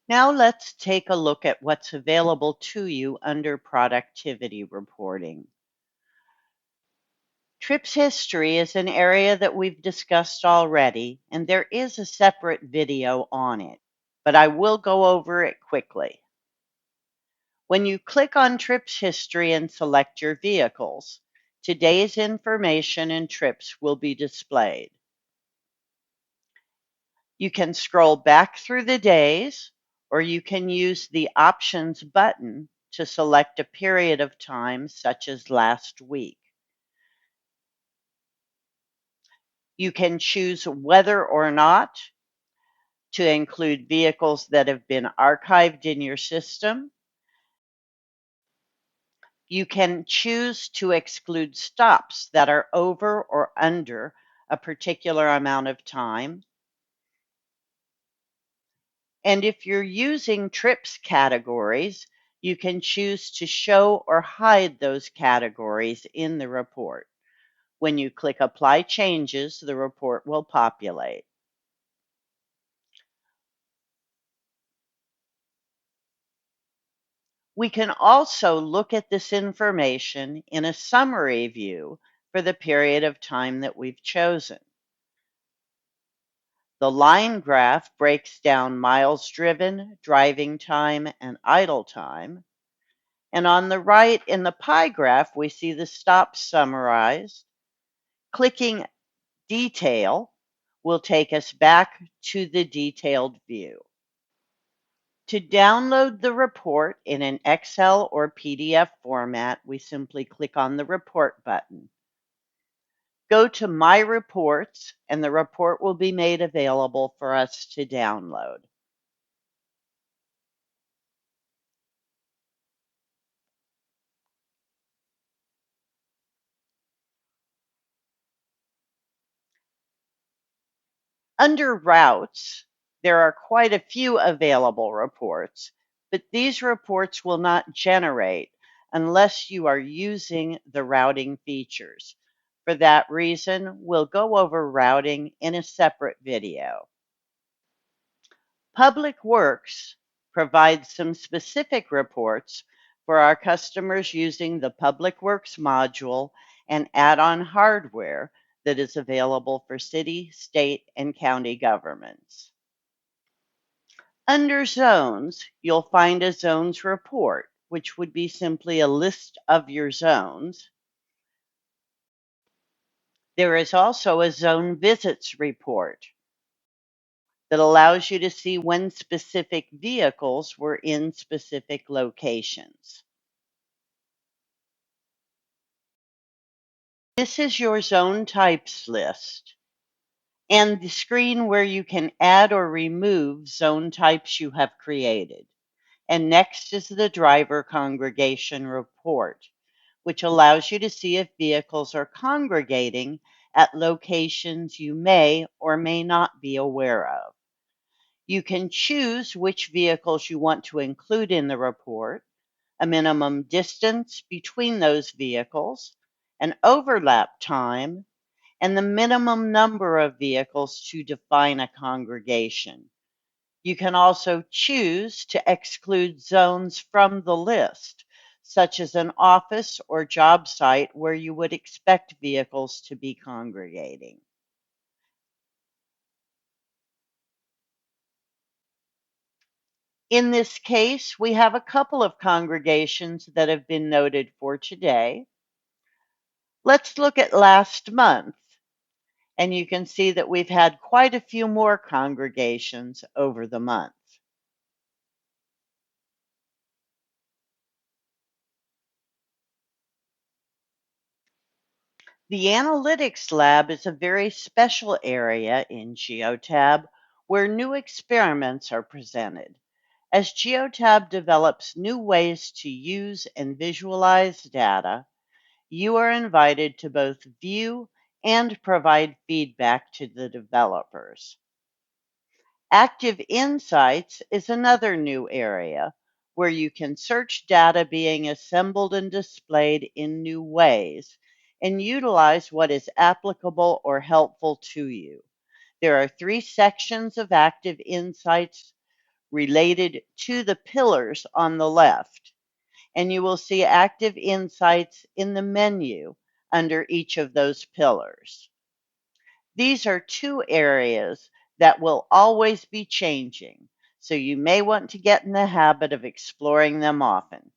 Now let's take a look at what's available to you under productivity reporting. Trips history is an area that we've discussed already, and there is a separate video on it, but I will go over it quickly. When you click on trips history and select your vehicles, today's information and trips will be displayed. You can scroll back through the days, or you can use the Options button to select a period of time, such as last week. You can choose whether or not to include vehicles that have been archived in your system. You can choose to exclude stops that are over or under a particular amount of time. And if you're using trips categories, you can choose to show or hide those categories in the report. When you click Apply Changes, the report will populate. We can also look at this information in a summary view for the period of time that we've chosen. The line graph breaks down miles driven, driving time, and idle time. And on the right in the pie graph, we see the stops summarized. Clicking Detail will take us back to the detailed view. To download the report in an Excel or PDF format, we simply click on the Report button. Go to My Reports, and the report will be made available for us to download. Under Routes, there are quite a few available reports, but these reports will not generate unless you are using the routing features. For that reason, we'll go over routing in a separate video. Public Works provides some specific reports for our customers using the Public Works module and add-on hardware that is available for city, state, and county governments. Under Zones, you'll find a Zones report, which would be simply a list of your zones. There is also a Zone Visits report that allows you to see when specific vehicles were in specific locations. This is your zone types list and the screen where you can add or remove zone types you have created. And next is the driver congregation report, which allows you to see if vehicles are congregating at locations you may or may not be aware of. You can choose which vehicles you want to include in the report, a minimum distance between those vehicles, an overlap time, and the minimum number of vehicles to define a congregation. You can also choose to exclude zones from the list, such as an office or job site where you would expect vehicles to be congregating. In this case, we have a couple of congregations that have been noted for today. Let's look at last month, and you can see that we've had quite a few more congregations over the month. The Analytics Lab is a very special area in Geotab where new experiments are presented. As Geotab develops new ways to use and visualize data, you are invited to both view and provide feedback to the developers. Active Insights is another new area where you can search data being assembled and displayed in new ways and utilize what is applicable or helpful to you. There are 3 sections of Active Insights: related to the pillars on the left, and you will see active insights in the menu under each of those pillars. These are two areas that will always be changing, so you may want to get in the habit of exploring them often.